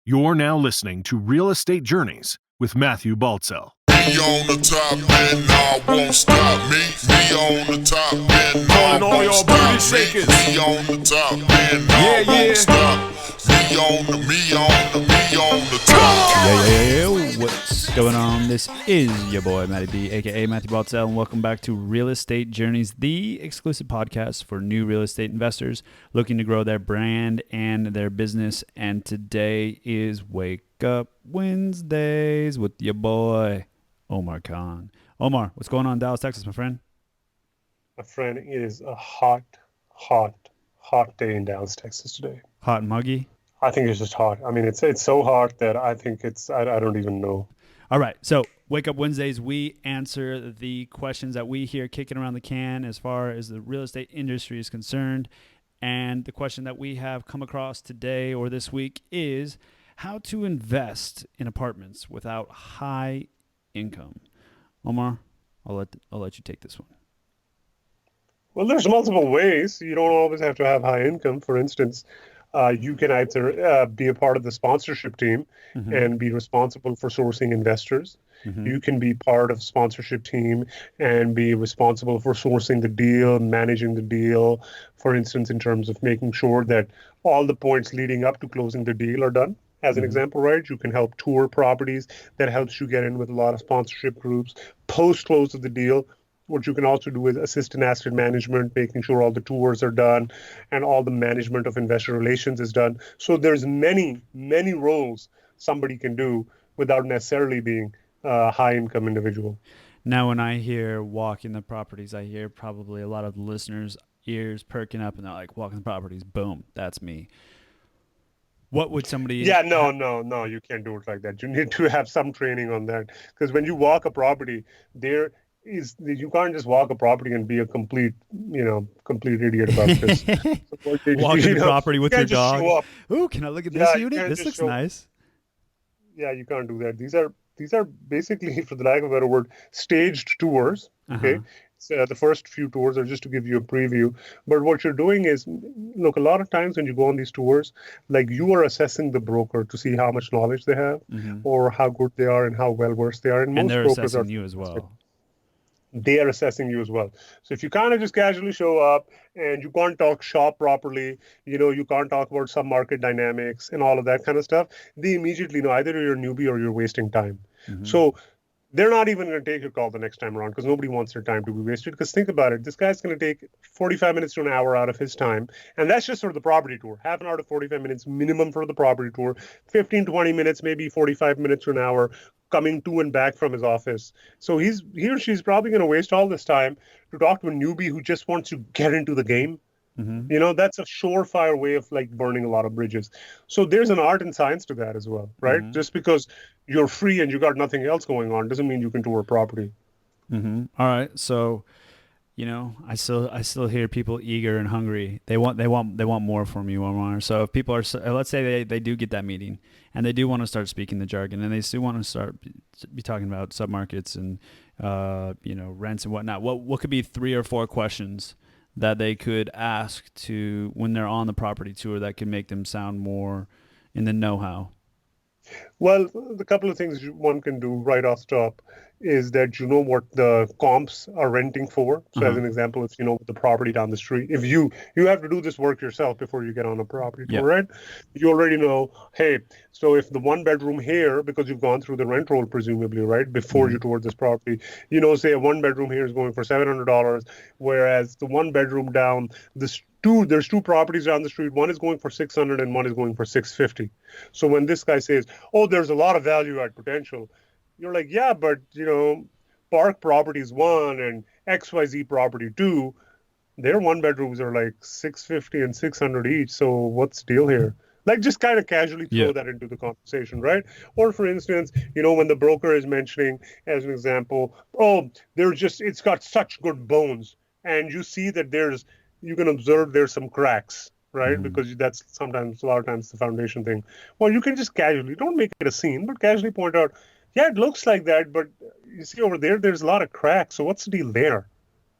You're now listening to Real Estate Journeys with Matthew Baltzell. Me on the top and I won't stop. Me on the top and I all won't y'all stop. booty shakers. Me on the top and I won't stop. Me on the top. Yeah. What's going on? This is your boy, Matty B, a.k.a. Matthew Baltzell, and welcome back to Real Estate Journeys, the exclusive podcast for new real estate investors looking to grow their brand and their business. And today is Wake Up Wednesdays with your boy, Omar Khan. Omar, what's going on in Dallas, Texas, my friend? My friend, it is a hot day in Dallas, Texas today. Hot and muggy? I think it's just hot. I mean, it's so hot that I think I don't even know. All right, so Wake Up Wednesdays, we answer the questions that we hear kicking around the can as far as the real estate industry is concerned. And the question that we have come across today or this week is how to invest in apartments without high income. Omar, I'll let you take this one. Well, there's multiple ways. You don't always have to have high income. For instance, you can either be a part of the sponsorship team and be responsible for sourcing investors. You can be part of sponsorship team and be responsible for sourcing the deal, managing the deal, for instance, in terms of making sure that all the points leading up to closing the deal are done. As an example, right, you can help tour properties. That helps you get in with a lot of sponsorship groups. Post-close of the deal, what you can also do is assist in asset management, making sure all the tours are done and all the management of investor relations is done. So there's many roles somebody can do without necessarily being a high-income individual. Now, when I hear walking the properties, I hear probably a lot of listeners' ears perking up, and they're like, walking the properties, boom, that's me. What would somebody... Yeah, no, you can't do it like that. You need to have some training on that. Because when you walk a property, you can't just walk a property and be a complete idiot about this. Walking the property with your dog. Ooh, can I look at this unit? This looks nice. Yeah, you can't do that. These are basically, for the lack of a better word, staged tours. Okay. So the first few tours are just to give you a preview. But what you're doing is, look, a lot of times when you go on these tours, like you are assessing the broker to see how much knowledge they have or how good they are and how well versed they are. And most they're brokers assessing you as well. They are assessing you as well. So if you kind of just casually show up and you can't talk shop properly, you can't talk about some market dynamics and all of that kind of stuff, they immediately know either you're a newbie or you're wasting time. So they're not even going to take your call the next time around because nobody wants their time to be wasted. Because think about it, this guy's going to take 45 minutes to an hour out of his time. And that's just for the property tour. Half an hour to 45 minutes minimum for the property tour. 15, 20 minutes, maybe 45 minutes to an hour coming to and back from his office. So he or she's probably going to waste all this time to talk to a newbie who just wants to get into the game. That's a surefire way of like burning a lot of bridges. So there's an art and science to that as well, right? Just because you're free and you got nothing else going on doesn't mean you can tour a property. All right. So, I still hear people eager and hungry. They want more from you, Omar. So if people are, let's say they do get that meeting and they do want to start speaking the jargon and they still want to start be talking about submarkets and, rents and whatnot. What could be 3 or 4 questions that they could ask to when they're on the property tour that could make them sound more in the know-how? Well, the couple of things one can do right off the top is that you know what the comps are renting for. So as an example, if you know the property down the street, if you have to do this work yourself before you get on a property tour, right? You already know, hey, so if the 1-bedroom here, because you've gone through the rent roll presumably, right, before you toured this property, say a 1-bedroom here is going for $700, whereas the 1-bedroom down there's 2 properties down the street. One is going for $600 and one is going for $650. So when this guy says, oh, there's a lot of value add potential, you're like, yeah, but, Park Properties 1 and XYZ Property 2, their 1-bedrooms are like $650 and $600 each. So what's the deal here? Like just kind of casually throw that into the conversation, right? Or for instance, when the broker is mentioning, as an example, oh, it's got such good bones. And you see that you can observe there's some cracks, right? Because that's a lot of times the foundation thing. Well, you can just casually, don't make it a scene, but casually point out, yeah, it looks like that, but you see over there's a lot of cracks. So what's the deal there?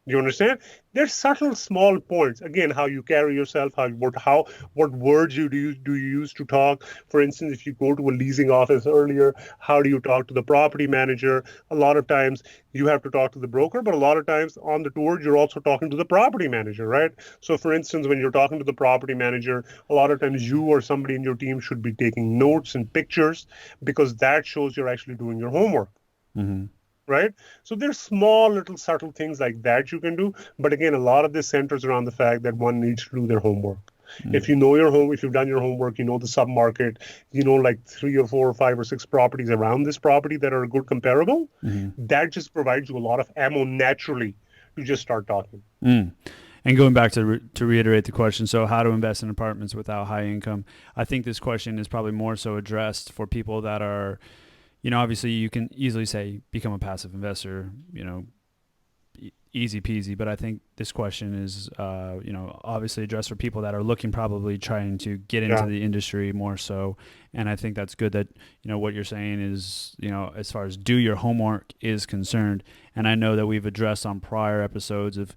Do you understand? There's subtle, small points. Again, how you carry yourself, what words do you use to talk. For instance, if you go to a leasing office earlier, how do you talk to the property manager? A lot of times you have to talk to the broker, but a lot of times on the tour, you're also talking to the property manager, right? So, for instance, when you're talking to the property manager, a lot of times you or somebody in your team should be taking notes and pictures because that shows you're actually doing your homework. Mm-hmm. Right? So there's small little subtle things like that you can do. But again, a lot of this centers around the fact that one needs to do their homework. If you know your home, if you've done your homework, you know the submarket, you know like 3 or 4 or 5 or 6 properties around this property that are a good comparable, that just provides you a lot of ammo naturally to just start talking. And going back to reiterate the question, so how to invest in apartments without high income, I think this question is probably more so addressed for people that are, obviously you can easily say become a passive investor, easy peasy. But I think this question is, obviously addressed for people that are looking, probably trying to get into the industry more so. And I think that's good that, what you're saying is, as far as do your homework is concerned. And I know that we've addressed on prior episodes of,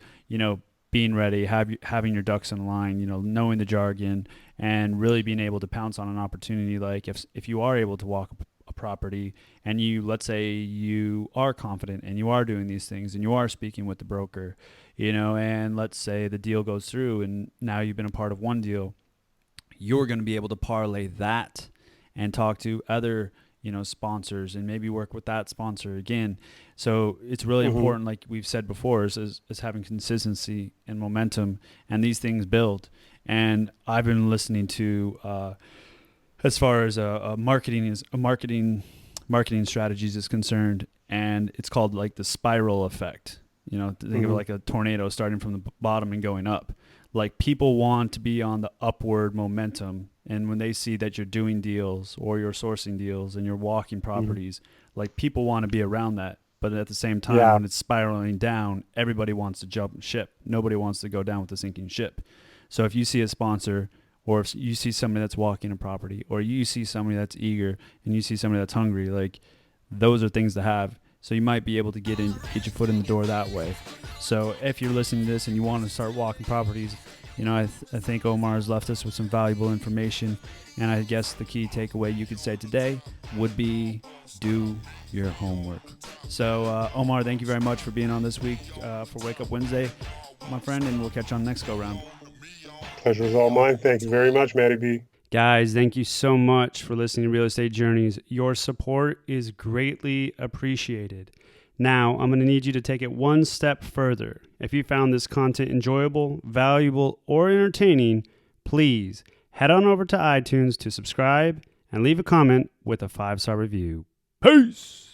being ready, having your ducks in line, knowing the jargon and really being able to pounce on an opportunity. Like if you are able to walk a property and let's say you are confident and you are doing these things and you are speaking with the broker, and let's say the deal goes through and now you've been a part of one deal, you're going to be able to parlay that and talk to other sponsors and maybe work with that sponsor again. So it's really important, like we've said before, is having consistency and momentum, and these things build. And I've been listening to as far as marketing strategies is concerned, and it's called like the spiral effect. Think of it like a tornado starting from the bottom and going up. Like people want to be on the upward momentum, and when they see that you're doing deals or you're sourcing deals and you're walking properties, like people want to be around that. But at the same time, when it's spiraling down, everybody wants to jump ship. Nobody wants to go down with the sinking ship. So if you see a sponsor, or if you see somebody that's walking a property, or you see somebody that's eager and you see somebody that's hungry, like those are things to have. So you might be able to get your foot in the door that way. So if you're listening to this and you want to start walking properties, I think Omar has left us with some valuable information. And I guess the key takeaway you could say today would be do your homework. So Omar, thank you very much for being on this week for Wake Up Wednesday, my friend, and we'll catch you on the next go round. Pleasure is all mine. Thank you very much, Matty B. Guys, thank you so much for listening to Real Estate Journeys. Your support is greatly appreciated. Now, I'm going to need you to take it one step further. If you found this content enjoyable, valuable, or entertaining, please head on over to iTunes to subscribe and leave a comment with a 5-star review. Peace!